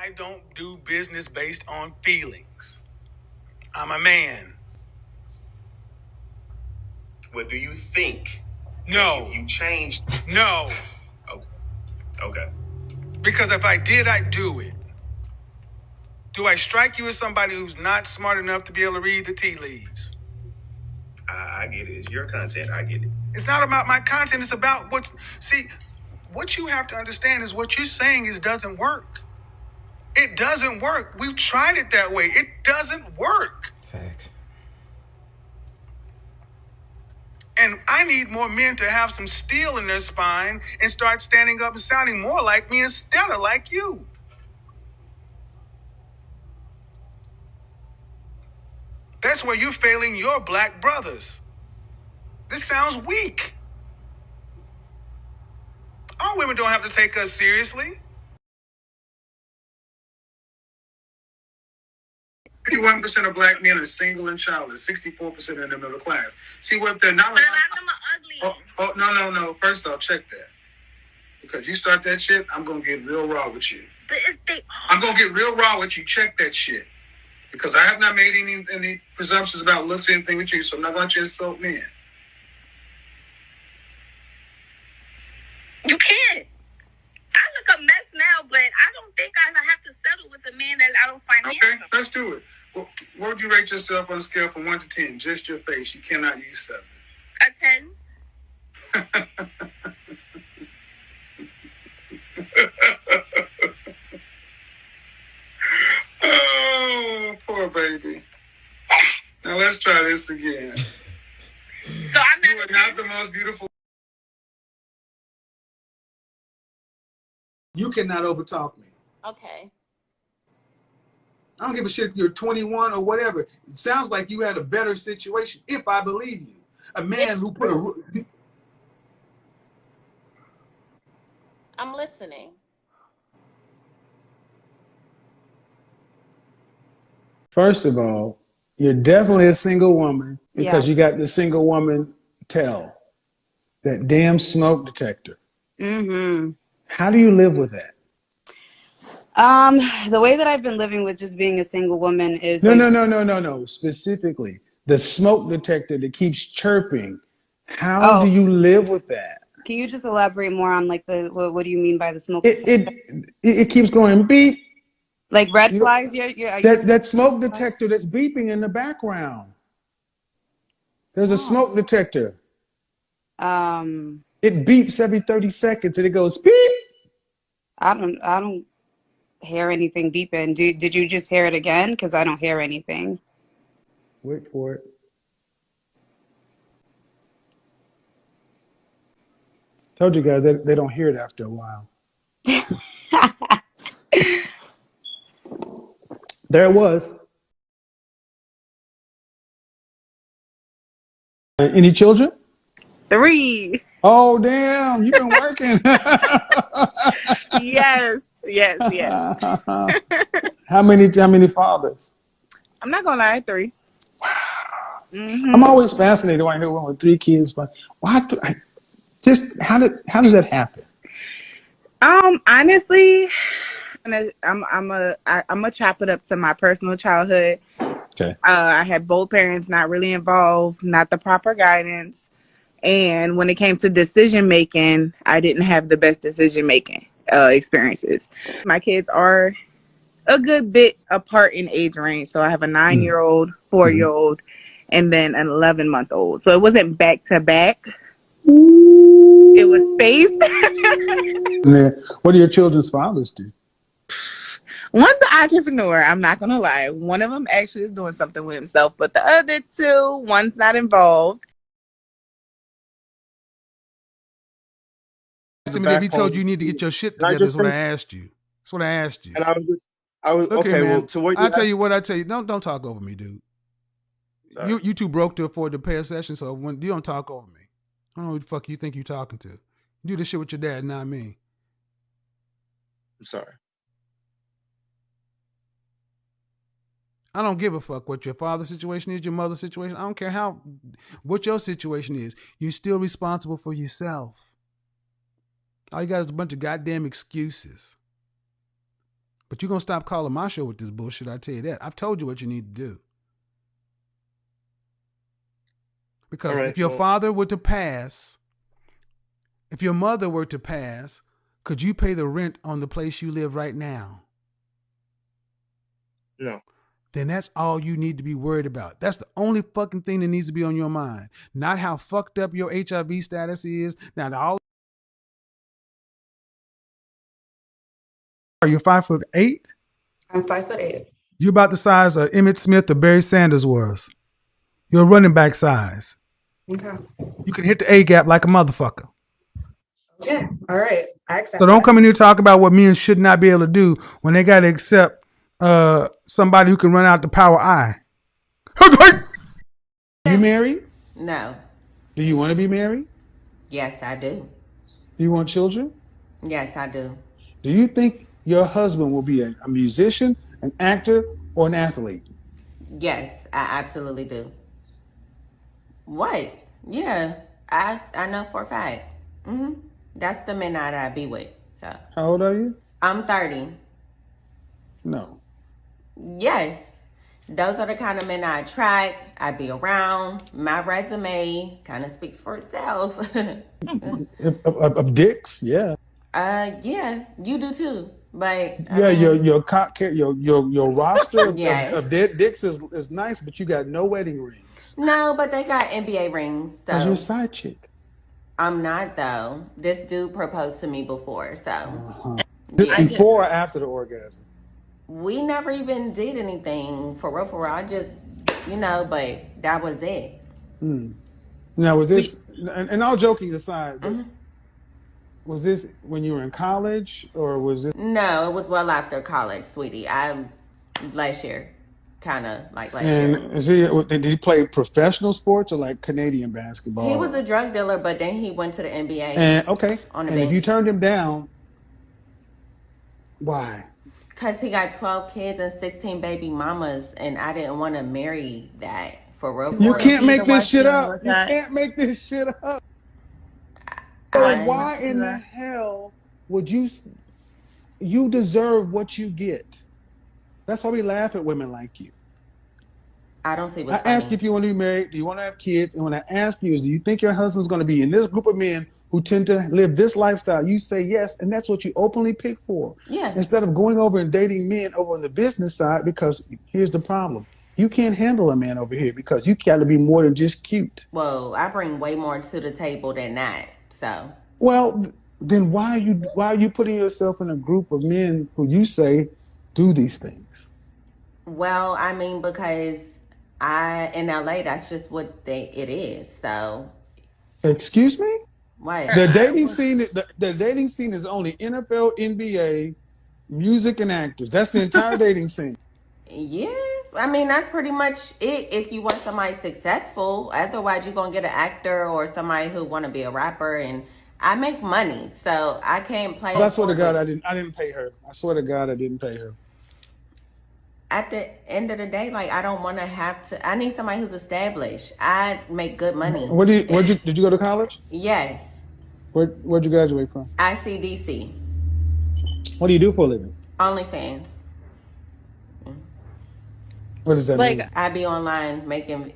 I don't do business based on feelings. I'm a man. What do you think? No. You changed. No. Okay. Because if I did, I'd do it. Do I strike you as somebody who's not smart enough to be able to read the tea leaves? I get it. It's your content. I get it. It's not about my content. It's about what you have to understand is what you're saying doesn't work. It doesn't work. We've tried it that way. It doesn't work. Facts. And I need more men to have some steel in their spine and start standing up and sounding more like me instead of like you. That's where you're failing your black brothers. This sounds weak. All women don't have to take us seriously. 51% of black men are single and childless. 64% in the middle class. See what they're not. But a lot of them are ugly. No. First off, check that. Because you start that shit, I'm gonna get real raw with you. But I'm gonna get real raw with you. Check that shit. Because I have not made any presumptions about looks or anything with you, so I'm not going to insult men. You can't. I look a mess now, but I don't think I have to settle with a man that I don't find handsome. Okay, let's do it. Well, what would you rate yourself on a scale from 1 to 10? Just your face. You cannot use 7. A 10. Oh, poor baby. Now let's try this again. So I'm You are not the most beautiful. You cannot overtalk me. Okay. I don't give a shit if you're 21 or whatever. It sounds like you had a better situation, if I believe you. A man who put a... I'm listening. First of all, you're definitely a single woman because you got the single woman tell. That damn smoke detector. Mm-hmm. How do you live with that? The way that I've been living with just being a single woman is No. Specifically, the smoke detector that keeps chirping. How do you live with that? Can you just elaborate more on like what do you mean by the smoke detector? It keeps going beep. Like red flags? That smoke detector that's beeping in the background. There's a smoke detector. It beeps every 30 seconds and it goes beep. I don't hear anything beeping. Did you just hear it again? Because I don't hear anything. Wait for it. Told you guys they don't hear it after a while. There it was. Any children? 3. Oh, damn. You've been working. Yes. How many fathers? I'm not going to lie, 3. Wow. Mm-hmm. I'm always fascinated when I hear one with 3 kids, but why? How does that happen? Honestly, I'm gonna chop it up to my personal childhood. Okay. I had both parents not really involved, not the proper guidance, and when it came to decision making, I didn't have the best decision making experiences. My kids are a good bit apart in age range, so I have a 9-year-old, 4-year-old, and then an 11-month-old. So it wasn't back to back. It was spaced. Yeah. What do your children's fathers do? One's an entrepreneur. I'm not gonna lie. One of them actually is doing something with himself, but the other 2, one's not involved. If you told you need to get your shit together, is what I asked you. That's what I asked you. And I was Look okay. here, man. Well, to what I tell you what I tell you. Don't talk over me, dude. You too broke to afford to pay a session, so when you don't talk over me. I don't know who the fuck you think you talking to. You do this shit with your dad, not me. I'm sorry. I don't give a fuck what your father's situation is, your mother's situation. I don't care what your situation is. You're still responsible for yourself. All you got is a bunch of goddamn excuses. But But you're going to stop calling my show with this bullshit, I tell you that. I've told you what you need to do. Because if your father were to pass, if your mother were to pass, could you pay the rent on the place you live right now? No. Then that's all you need to be worried about. That's the only fucking thing that needs to be on your mind. Not how fucked up your HIV status is. Now, are you 5'8"? I'm 5'8". You're about the size of Emmitt Smith or Barry Sanders was. You're running back size. Okay. You can hit the A gap like a motherfucker. Okay. All right. I accept So don't that. come in here talk about what men should not be able to do when they got to accept somebody who can run out the power I. You married? No. Do you want to be married? Yes, I do. Do you want children? Yes, I do. Do you think your husband will be a musician, an actor, or an athlete? Yes, I absolutely do. What? Yeah, I know for a fact. That's the men that I be with. So How old are you? I'm 30. No. Yes, those are the kind of men I attract. I be around. My resume kind of speaks for itself. Of dicks, yeah. Yeah, you do too. But Yeah, your roster yes. of dead dicks is nice, but you got no wedding rings. No, but they got NBA rings. Cause you're a So side chick. I'm not though. This dude proposed to me before, so Uh-huh. Before or after the orgasm? we never even did anything for real. For real. I just, but that was it. Now, was this, and all joking aside, but was this when you were in college or was this? No, it was well after college, sweetie. Last year, kind of like last year. And did he play professional sports or like Canadian basketball? He was a drug dealer, but then he went to the NBA. And okay, on the and bench. if you turned him down, why? Because he got 12 kids and 16 baby mamas, and I didn't want to marry that for real. You can't make this shit up. You can't make this shit up. So why in the hell would you deserve what you get? That's why we laugh at women like you. I don't see what's I funny. ask you if you want to be married, do you want to have kids? And when I ask you is, do you think your husband's going to be in this group of men who tend to live this lifestyle? You say yes, and that's what you openly pick for. Yeah. Instead of going over and dating men over on the business side, because here's the problem. You can't handle a man over here because you got to be more than just cute. Well, I bring way more to the table than that. So. Well, then why are you putting yourself in a group of men who you say do these things? Well, I mean, because in LA, that's just what it is. So. Excuse me? What? The dating scene is only NFL, NBA, music, and actors. That's the entire dating scene. Yeah, I mean that's pretty much it. If you want somebody successful, otherwise you're gonna get an actor or somebody who want to be a rapper. And I make money, so I can't play. I swear to God, I didn't pay her. I swear to God, I didn't pay her. At the end of the day, like I don't want to have to. I need somebody who's established. I make good money. Did you go to college? Yes. Where'd you graduate from? ICDC. What do you do for a living? OnlyFans. What does that mean? I be online making